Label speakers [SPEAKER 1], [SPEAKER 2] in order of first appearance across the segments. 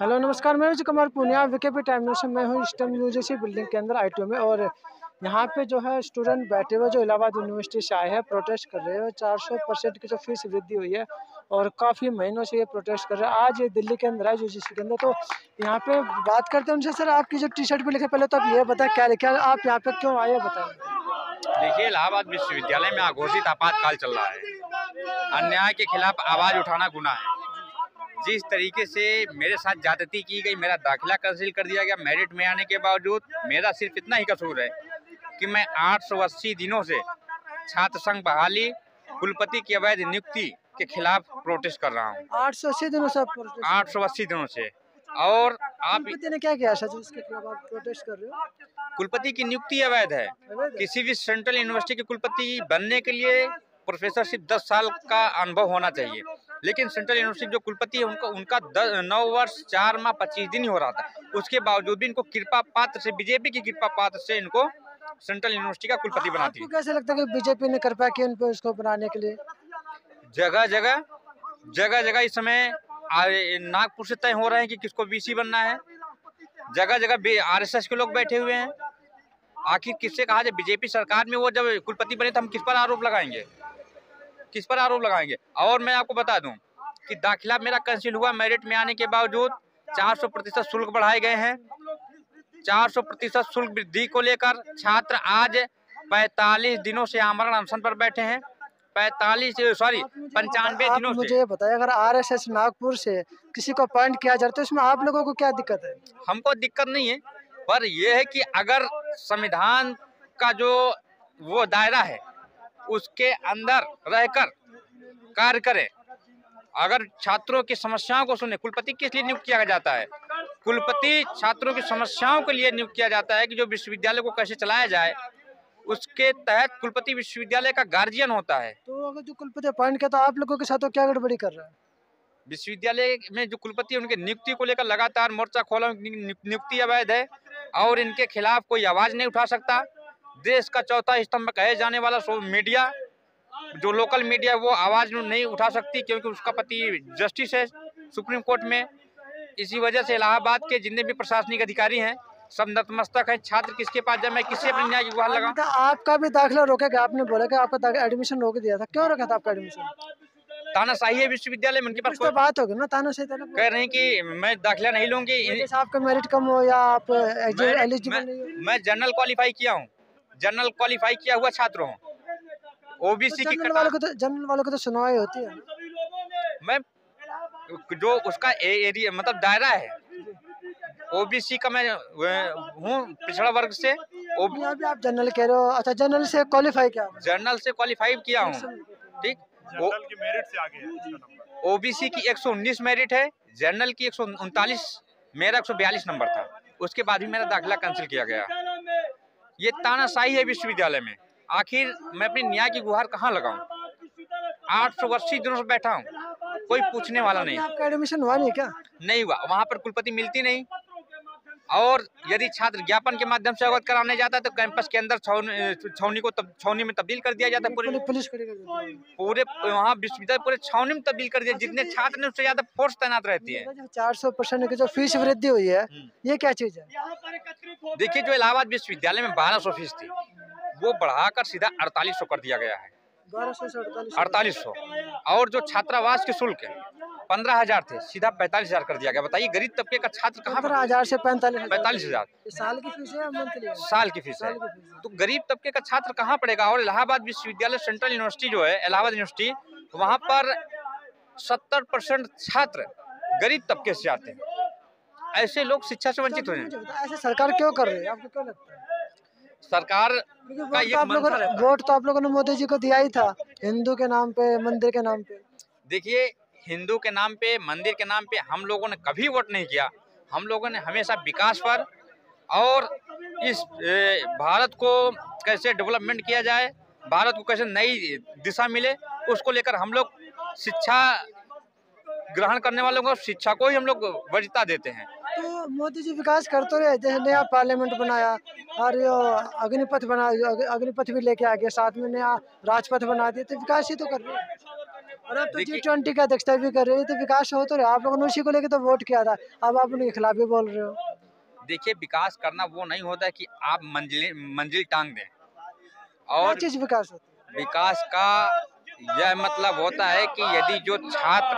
[SPEAKER 1] Hello नमस्कार, मैं Vijay Kumar Poonia VKP time news से। मैं हूँ स्टेम यूजीसी बिल्डिंग के अंदर आईटीओ में, और यहाँ पे जो है स्टूडेंट बैठे हुए जो इलाहाबाद यूनिवर्सिटी से आए हैं, प्रोटेस्ट कर रहे हैं। 400% की जो फीस वृद्धि हुई है और काफ़ी महीनों से ये प्रोटेस्ट कर रहे हैं। आज ये दिल्ली के अंदर है यूजीसी के अंदर, तो यहाँ पे बात करते हैं उनसे। सर, आपकी जो टी शर्ट पे लिखे, पहले तो आप ये बताएं क्या लिखा है, आप यहाँ पे क्यों आए बताएं।
[SPEAKER 2] देखिए, इलाहाबाद विश्वविद्यालय में अघोषित आपातकाल चल रहा है। अन्याय के खिलाफ आवाज उठाना गुनाह है। जिस तरीके से मेरे साथ ज्यादती की गई, मेरा दाखिला कैंसिल कर दिया गया मेरिट में आने के बावजूद, मेरा सिर्फ इतना ही कसूर है कि मैं 880 दिनों से छात्र संघ बहाली, कुलपति की अवैध नियुक्ति के खिलाफ प्रोटेस्ट कर रहा हूँ।
[SPEAKER 1] 880 दिनों से
[SPEAKER 2] 880 दिनों से। और आप
[SPEAKER 1] ने क्या किया सर इसके खिलाफ आप प्रोटेस्ट कर रहे हो?
[SPEAKER 2] कुलपति की नियुक्ति अवैध है। किसी भी सेंट्रल यूनिवर्सिटी के कुलपति बनने के लिए प्रोफेसरशिप 10 साल का अनुभव होना चाहिए, लेकिन सेंट्रल यूनिवर्सिटी जो कुलपति है उनका 9 वर्ष 4 माह 25 दिन ही हो रहा था। उसके बावजूद भी इनको कृपा पात्र से, बीजेपी की कृपा पात्र से इनको सेंट्रल यूनिवर्सिटी का कुलपति बनाती है।
[SPEAKER 1] आपको कैसे लगता है कि बीजेपी ने कृपा की उन पे उसको बनाने के लिए?
[SPEAKER 2] जगह जगह इस समय नागपुर से तय हो रहे हैं कि किसको बीसी बनना है। जगह जगह आरएसएस के लोग बैठे हुए हैं। आखिर किससे कहा जाए, बीजेपी सरकार में वो जब कुलपति बने तो हम किस पर आरोप लगाएंगे, किस पर आरोप लगाएंगे। और मैं आपको बता दूं कि दाखिला मेरा कैंसिल हुआ मेरिट में आने के बावजूद। 400% शुल्क बढ़ाए गए हैं। 400% शुल्क वृद्धि को लेकर छात्र आज 45 दिनों से आमरण अनशन पर बैठे हैं। 95 दिनों से।
[SPEAKER 1] मुझे बताइए, अगर आरएसएस नागपुर से किसी को अपॉइंट किया जाए तो इसमें आप लोगों को क्या दिक्कत है?
[SPEAKER 2] हमको दिक्कत नहीं है, पर यह है कि अगर संविधान का जो वो दायरा है उसके अंदर रहकर कार्य करें, अगर छात्रों की समस्याओं को सुने। कुलपति किस लिए नियुक्त किया जाता है? कुलपति छात्रों की समस्याओं के लिए नियुक्त किया जाता है कि जो विश्वविद्यालय को कैसे चलाया जाए, उसके तहत कुलपति विश्वविद्यालय का गार्जियन होता है।
[SPEAKER 1] तो अगर जो कुलपति अपॉइंट किया तो आप लोगों के साथ तो क्या गड़बड़ी कर रहा है?
[SPEAKER 2] विश्वविद्यालय में जो कुलपति है उनके नियुक्ति को लेकर लगातार मोर्चा खोला। नियुक्ति अवैध है और इनके खिलाफ कोई आवाज नहीं उठा सकता। देश का चौथा स्तंभ कहे जाने वाला मीडिया, जो लोकल मीडिया, वो आवाज नहीं उठा सकती क्योंकि उसका पति जस्टिस है सुप्रीम कोर्ट में। इसी वजह से इलाहाबाद के जितने भी प्रशासनिक अधिकारी हैं सब नतमस्तक हैं। छात्र किसके पास जाए, मैं किससे अपने न्याय की गुहार लगाऊं?
[SPEAKER 1] आपका भी दाखिला रोका गया, आपने बोला कि आपका एडमिशन रोक दिया था, क्यों रोका था आपका एडमिशन?
[SPEAKER 2] तानाशाही है विश्वविद्यालय में, उनके पास
[SPEAKER 1] तो बात होगी ना, तानाशाही
[SPEAKER 2] कह रहे हैं कि मैं दाखिला नहीं लूंगी।
[SPEAKER 1] आपका मेरिट कम हो या आप एलिजिबल नहीं हो।
[SPEAKER 2] मैं जनरल क्वालिफाई किया हूँ, जनरल क्वालिफाई किया हुआ छात्र हूँ। ओबीसी की
[SPEAKER 1] जनरल वालों को तो सुनवाई होती है।
[SPEAKER 2] मैं जो उसका एरिया मतलब दायरा है, ओबीसी का मैं हूँ, पिछड़ा वर्ग से।
[SPEAKER 1] अभी आप जनरल कह रहे हो, अच्छा जनरल से क्वालिफाई किया?
[SPEAKER 2] जनरल से क्वालिफाई किया हूँ, ठीक।
[SPEAKER 3] जनरल की मेरिट से आगे है।
[SPEAKER 2] ओबीसी की 119 मेरिट है, जनरल की 139, मेरा 142 नंबर था। उसके बाद भी मेरा दाखिला कैंसिल किया गया। ये तानाशाही है विश्वविद्यालय में। आखिर मैं अपनी न्याय की गुहार कहाँ लगाऊं? 880 दिनों से बैठा हूँ, कोई पूछने वाला नहीं।
[SPEAKER 1] आपका एडमिशन हुआ नहीं क्या?
[SPEAKER 2] नहीं हुआ, वहाँ पर कुलपति मिलती नहीं। और यदि छात्र ज्ञापन के माध्यम से अवगत कराने जाता है तो कैंपस के अंदर छावनी में तब्दील कर दिया जाता है। पूरे वहाँ विश्वविद्यालय पूरे छावनी में तब्दील कर दिया। जितने छात्र ने उससे ज्यादा फोर्स तैनात रहती है।
[SPEAKER 1] 400% की जो फीस वृद्धि हुई है, ये क्या चीज है?
[SPEAKER 2] देखिए, जो इलाहाबाद विश्वविद्यालय में 1200 फीस थी, वो बढ़ाकर सीधा 4800 कर दिया गया है।
[SPEAKER 1] 1200 से
[SPEAKER 2] 4800। और जो छात्रावास के शुल्क है 15,000 थे, सीधा 45,000 कर दिया गया। बताइए, गरीब तबके का छात्र कहाँ?
[SPEAKER 1] 15,000 से
[SPEAKER 2] 45,000
[SPEAKER 1] साल की फीस है, मंथली
[SPEAKER 2] साल की फीस है। तो गरीब तबके का छात्र कहाँ पढ़ेगा? और इलाहाबाद विश्वविद्यालय सेंट्रल यूनिवर्सिटी जो है, इलाहाबाद यूनिवर्सिटी, वहाँ पर 70% छात्र गरीब तबके से आते हैं। ऐसे लोग शिक्षा से वंचित हो जाए।
[SPEAKER 1] ऐसे सरकार क्यों कर रही है, आपको क्या लगता है?
[SPEAKER 2] सरकार का ये
[SPEAKER 1] वोट तो आप लोगों ने मोदी जी को दिया ही था, हिंदू के नाम पे, मंदिर के नाम पे।
[SPEAKER 2] देखिए, हिंदू के नाम पे, मंदिर के नाम पे हम लोगों ने कभी वोट नहीं किया। हम लोगों ने हमेशा विकास पर और इस भारत को कैसे डेवलपमेंट किया जाए, भारत को कैसे नई दिशा मिले, उसको लेकर हम लोग शिक्षा ग्रहण करने वालों को, शिक्षा को ही हम लोग वरीयता देते हैं।
[SPEAKER 1] तो मोदी जी विकास करते रहे, जैसे नया पार्लियामेंट बनाया और अग्निपथ भी लेके आ गया, साथ में नया राजपथ बना दिया, तो विकास ही तो कर रहे हैं। और अब तो
[SPEAKER 2] देखिए
[SPEAKER 1] G20 का अध्यक्षता भी कर रहे हैं, तो विकास हो तो रहा। आप लोगों ने उसी को लेकर तो वोट किया था, अब आप उनके खिलाफ भी बोल रहे हो।
[SPEAKER 2] देखिए विकास करना वो नहीं होता है कि आप मंजिल टांग दें,
[SPEAKER 1] क्या
[SPEAKER 2] और
[SPEAKER 1] चीज विकास होती है?
[SPEAKER 2] विकास का यह मतलब होता है कि यदि जो छात्र,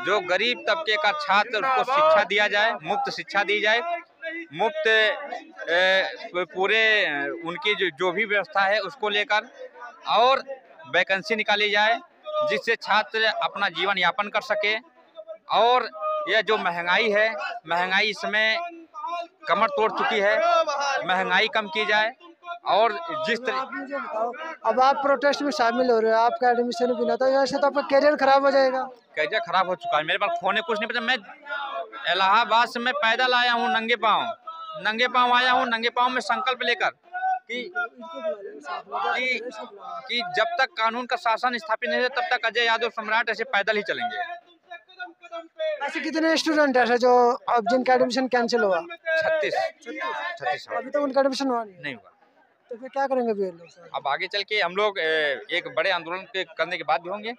[SPEAKER 2] जो गरीब तबके का छात्र, उसको शिक्षा दिया जाए, मुफ्त शिक्षा दी जाए, मुफ्त पूरे उनकी जो भी व्यवस्था है उसको लेकर, और वैकेंसी निकाली जाए जिससे छात्र अपना जीवन यापन कर सके। और यह जो महंगाई है, महंगाई इसमें कमर तोड़ चुकी है, महंगाई कम की जाए। और जिस
[SPEAKER 1] तो
[SPEAKER 2] तरह
[SPEAKER 1] आप मुझे बताओ, अब आप प्रोटेस्ट में शामिल हो रहे हो, आपका एडमिशन भी ना, तो ऐसे तो आपका करियर खराब हो जाएगा।
[SPEAKER 2] करियर खराब हो चुका है, मेरे पास खोने कुछ नहीं बचा। मैं इलाहाबाद से मैं पैदल आया हूँ, नंगे पाँव आया हूँ, नंगे पाँव में संकल्प लेकर कि कि जब तक कानून का शासन स्थापित नहीं है तब तक अजय यादव सम्राट ऐसे पैदल ही चलेंगे।
[SPEAKER 1] ऐसे कितने स्टूडेंट ऐसे जो अब जिनका एडमिशन कैंसिल हुआ?
[SPEAKER 2] 36
[SPEAKER 1] अभी तक उनका एडमिशन हुआ
[SPEAKER 2] नहीं हुआ।
[SPEAKER 1] तो फिर क्या करेंगे अभी ये लोग सर?
[SPEAKER 2] अब आगे चल के हम लोग एक बड़े आंदोलन करने के बाद भी होंगे।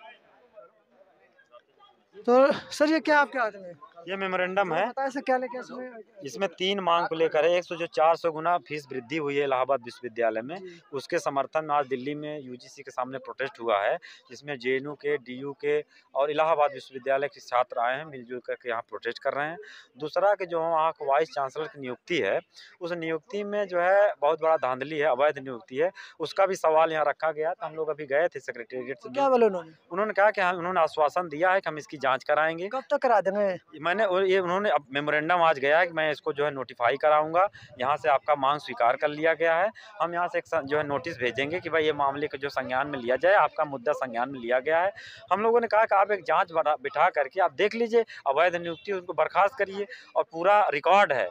[SPEAKER 1] तो सर ये क्या आपके हाथ में?
[SPEAKER 4] ये मेमोरेंडम है,
[SPEAKER 1] बताया सर क्या लेके इसमें?
[SPEAKER 4] इसमें 3 मांग को लेकर है। एक तो जो 400 गुना फीस वृद्धि हुई है इलाहाबाद विश्वविद्यालय में, उसके समर्थन में आज दिल्ली में यूजीसी के सामने प्रोटेस्ट हुआ है, जिसमें जेएनयू के, डीयू के और इलाहाबाद विश्वविद्यालय के छात्र आए हैं, मिलजुल करके यहाँ प्रोटेस्ट कर रहे हैं। दूसरा कि जो वहाँ वाइस चांसलर की नियुक्ति है, उस नियुक्ति में जो है बहुत बड़ा धांधली है, अवैध नियुक्ति है, उसका भी सवाल यहाँ रखा गया। तो हम लोग अभी गए थे सेक्रेटेरिएट से।
[SPEAKER 1] क्या बोले
[SPEAKER 4] उन्होंने कहा कि उन्होंने आश्वासन दिया है कि हम इसकी जाँच कराएंगे।
[SPEAKER 1] कब तक करा देंगे?
[SPEAKER 4] ये उन्होंने अब मेमोरेंडम आज गया है कि मैं इसको जो है नोटिफाई कराऊंगा, यहाँ से आपका मांग स्वीकार कर लिया गया है। हम यहाँ से एक जो है नोटिस भेजेंगे कि भाई ये मामले को जो संज्ञान में लिया जाए, आपका मुद्दा संज्ञान में लिया गया है। हम लोगों ने कहा कि आप एक जांच बिठा करके आप देख लीजिए, अवैध नियुक्ति उनको बर्खास्त करिए, और पूरा रिकॉर्ड है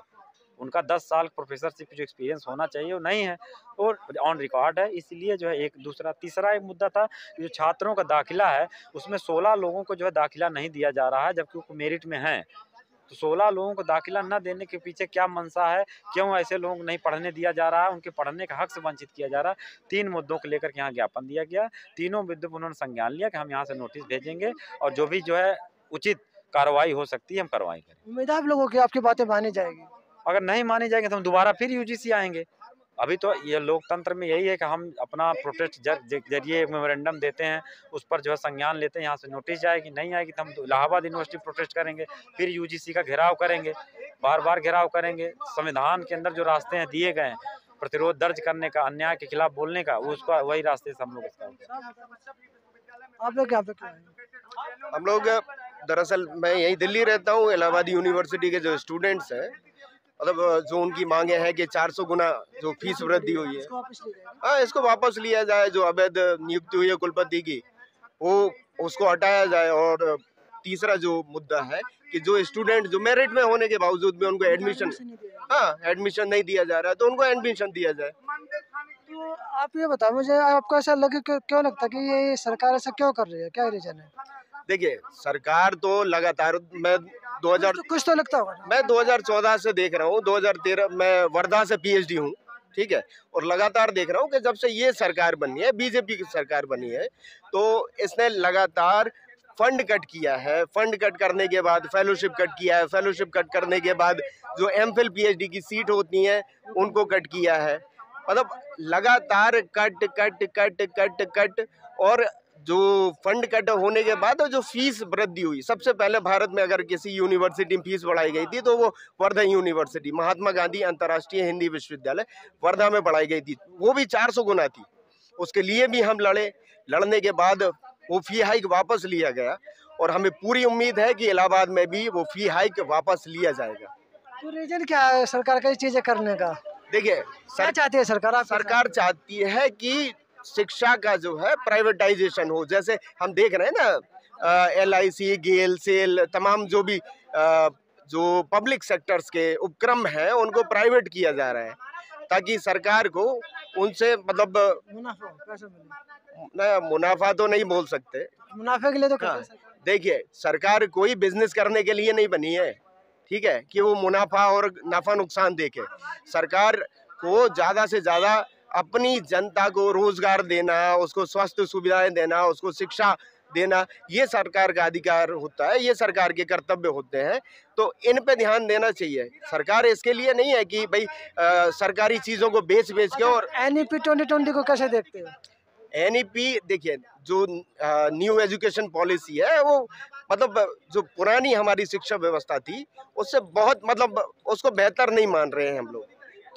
[SPEAKER 4] उनका 10 साल प्रोफेसरशिप जो एक्सपीरियंस होना चाहिए वो नहीं है, और ऑन रिकॉर्ड है। इसलिए जो है एक तीसरा एक मुद्दा था कि जो छात्रों का दाखिला है उसमें 16 लोगों को जो है दाखिला नहीं दिया जा रहा है, जबकि वो मेरिट में हैं। तो 16 लोगों को दाखिला न देने के पीछे क्या मंशा है, क्यों ऐसे लोगों को नहीं पढ़ने दिया जा रहा है, उनके पढ़ने का हक से वंचित किया जा रहा है। 3 मुद्दों को लेकर के यहाँ ज्ञापन दिया गया, तीनों मुद्दों पर उन्होंने संज्ञान लिया कि हम यहाँ से नोटिस भेजेंगे, और जो भी जो है उचित कार्रवाई हो सकती है हम कार्रवाई करेंगे।
[SPEAKER 1] उम्मीद है आप लोगों की आपकी बातें मानी जाएगी।
[SPEAKER 4] अगर नहीं मानी जाएगी तो हम दोबारा फिर यूजीसी आएंगे। अभी तो ये लोकतंत्र में यही है कि हम अपना प्रोटेस्ट जरिए एक मेमोरेंडम देते हैं, उस पर जो है संज्ञान लेते हैं, यहाँ से नोटिस जाएगी, नहीं आएगी तो हम इलाहाबाद यूनिवर्सिटी प्रोटेस्ट करेंगे, फिर यूजीसी का घेराव करेंगे, बार बार घेराव करेंगे। संविधान के अंदर जो रास्ते हैं दिए गए हैं प्रतिरोध दर्ज करने का, अन्याय के खिलाफ बोलने का, उसका वही रास्ते से हम लोग इसका।
[SPEAKER 1] आप लोग क्या?
[SPEAKER 5] हम लोग दरअसल मैं यही दिल्ली रहता हूँ, इलाहाबाद यूनिवर्सिटी के जो स्टूडेंट्स हैं, मतलब जो उनकी मांगे हैं कि 400 गुना जो फीस वृद्धि हुई है, हाँ इसको वापस लिया जाए। जो अवैध नियुक्ति हुई है कुलपति की, वो उसको हटाया जाए। और तीसरा जो मुद्दा है कि जो स्टूडेंट जो मेरिट में होने के बावजूद भी उनको एडमिशन नहीं दिया जा रहा है, तो उनको एडमिशन दिया जाए।
[SPEAKER 1] तो आप ये बताओ मुझे, आपको ऐसा लगे क्यों लगता है कि ये सरकार ऐसा क्यों कर रही है, क्या रीजन है?
[SPEAKER 5] देखिए सरकार तो लगातार, मैं 2000
[SPEAKER 1] कुछ तो लगता होगा ना?
[SPEAKER 5] मैं 2014 से देख रहा हूँ, 2013 मैं वर्धा से पीएचडी हूँ, ठीक है, और लगातार देख रहा हूँ कि जब से ये सरकार बनी है, बीजेपी की सरकार बनी है, तो इसने लगातार फंड कट किया है। फंड कट करने के बाद फेलोशिप कट किया है, फेलोशिप कट करने के बाद जो एमफिल पीएचडी की सीट होती हैं उनको कट किया है। मतलब लगातार cut cut cut cut cut. और जो फंड कट होने के बाद जो फीस वृद्धि हुई, सबसे पहले भारत में अगर किसी यूनिवर्सिटी में फीस बढ़ाई गई थी तो वो वर्धा यूनिवर्सिटी, महात्मा गांधी अंतर्राष्ट्रीय हिंदी विश्वविद्यालय वर्धा में बढ़ाई गई थी, वो भी 400 गुना थी। उसके लिए भी हम लड़ने के बाद वो फी हाइक वापस लिया गया, और हमें पूरी उम्मीद है कि इलाहाबाद में भी वो फी हाइक वापस लिया जाएगा।
[SPEAKER 1] तो रीजन क्या है सरकार का चीजें करने का? देखिए क्या चाहती है सरकार?
[SPEAKER 5] सरकार चाहती है कि शिक्षा का जो है प्राइवेटाइजेशन हो। जैसे हम देख रहे हैं ना, LIC, गेल, सेल, तमाम जो भी जो पब्लिक सेक्टर्स के उपक्रम हैं उनको प्राइवेट किया जा रहा है, ताकि सरकार को उनसे मतलब मुनाफा तो नहीं बोल सकते,
[SPEAKER 1] मुनाफे के लिए तो
[SPEAKER 5] देखिए सरकार कोई बिजनेस करने के लिए नहीं बनी है, ठीक है, कि वो मुनाफा और नफा नुकसान देखे। सरकार को ज़्यादा से ज़्यादा अपनी जनता को रोजगार देना, उसको स्वास्थ्य सुविधाएं देना, उसको शिक्षा देना ये सरकार का अधिकार होता है, ये सरकार के कर्तव्य होते हैं। तो इन पे ध्यान देना चाहिए। सरकार इसके लिए नहीं है कि भाई सरकारी चीज़ों को बेच के। और
[SPEAKER 1] NEP 2020 को कैसे देखते हो?
[SPEAKER 5] NEP देखिए, जो न्यू एजुकेशन पॉलिसी है वो मतलब जो पुरानी हमारी शिक्षा व्यवस्था थी उससे बहुत मतलब उसको बेहतर नहीं मान रहे हैं हम लोग,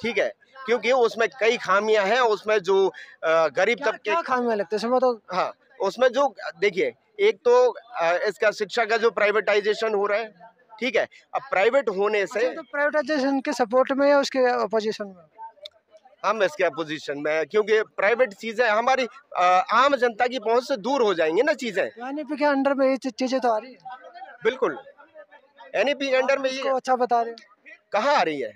[SPEAKER 5] ठीक है, क्योंकि उसमें कई खामियां हैं। उसमें जो गरीब तबके
[SPEAKER 1] क्या खामियां लगते हैं तो?
[SPEAKER 5] हाँ, उसमें जो देखिए, एक तो इसका शिक्षा का जो प्राइवेटाइजेशन हो रहा है, ठीक है। अब प्राइवेट होने से
[SPEAKER 1] तो प्राइवेटाइजेशन के सपोर्ट में या उसके अपोजिशन में?
[SPEAKER 5] हम इसके अपोजिशन में है, क्योंकि प्राइवेट चीजें हमारी आम जनता की पहुंच से दूर हो जाएंगी ना चीजें।
[SPEAKER 1] NEP के अंडर में ये चीजें तो आ रही है।
[SPEAKER 5] बिल्कुल, NEP के अंडर में ये
[SPEAKER 1] अच्छा बता रहे हो।
[SPEAKER 5] कहाँ आ रही है,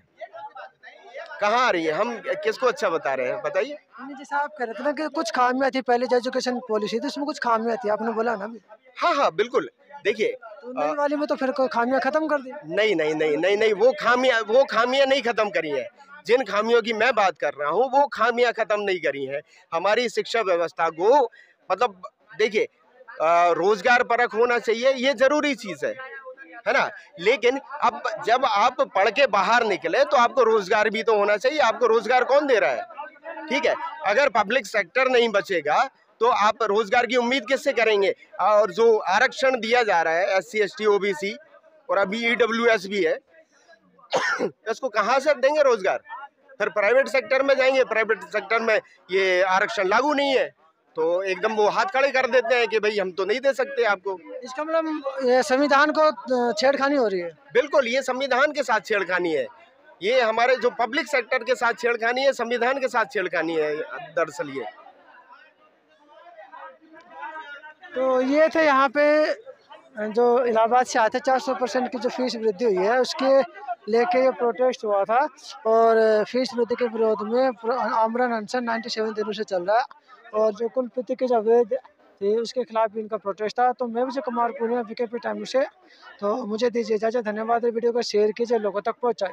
[SPEAKER 5] कहाँ आ रही है? हम किसको अच्छा बता रहे हैं, बताइए।
[SPEAKER 1] जैसे आप कह रहे थे ना कि कुछ खामियां थी पहले जो एजुकेशन पॉलिसी थी उसमें कुछ खामियां थी, आपने बोला ना अभी।
[SPEAKER 5] हाँ हाँ बिल्कुल, देखिए
[SPEAKER 1] तो नई वाली में तो फिर कोई खामियां खत्म कर दी?
[SPEAKER 5] नहीं नहीं नहीं नहीं नहीं, वो खामियां नहीं खत्म करी हैं। जिन खामियों की मैं बात कर रहा हूँ वो खामियां खत्म नहीं करी हैं। हमारी शिक्षा व्यवस्था को मतलब देखिए, रोजगार परक होना चाहिए, ये जरूरी चीज है ना। लेकिन अब जब आप पढ़ के बाहर निकले तो आपको रोजगार भी तो होना चाहिए। आपको रोजगार कौन दे रहा है, ठीक है। अगर पब्लिक सेक्टर नहीं बचेगा तो आप रोजगार की उम्मीद किससे करेंगे? और जो आरक्षण दिया जा रहा है SC ST OBC और अभी EWS भी है इसको कहाँ से देंगे रोजगार? फिर प्राइवेट सेक्टर में जाएंगे, प्राइवेट सेक्टर में ये आरक्षण लागू नहीं है तो एकदम वो हाथ खड़े कर देते हैं कि भाई हम तो नहीं दे सकते आपको।
[SPEAKER 1] इसका मतलब ये संविधान को छेड़खानी हो रही है।
[SPEAKER 5] बिल्कुल, ये संविधान के साथ छेड़खानी है। ये हमारे जो पब्लिक सेक्टर के साथ छेड़खानी है, संविधान के साथ छेड़खानी है दरअसल ये।
[SPEAKER 1] तो ये थे यहाँ पे जो इलाहाबाद से आए थे, 400% की जो फीस वृद्धि हुई है उसके लेके ये प्रोटेस्ट हुआ था। और फीस वृद्धि के विरोध में आमरण अनशन 97 दिनों से चल रहा है। और जो कुलपति के जो अवैध थे उसके खिलाफ भी इनका प्रोटेस्ट था। तो मैं विजय कुमार पूर्णिया, VKP टाइम से। तो मुझे दीजिए इजाज़त। धन्यवाद। वीडियो को शेयर कीजिए, लोगों तक पहुँचाए।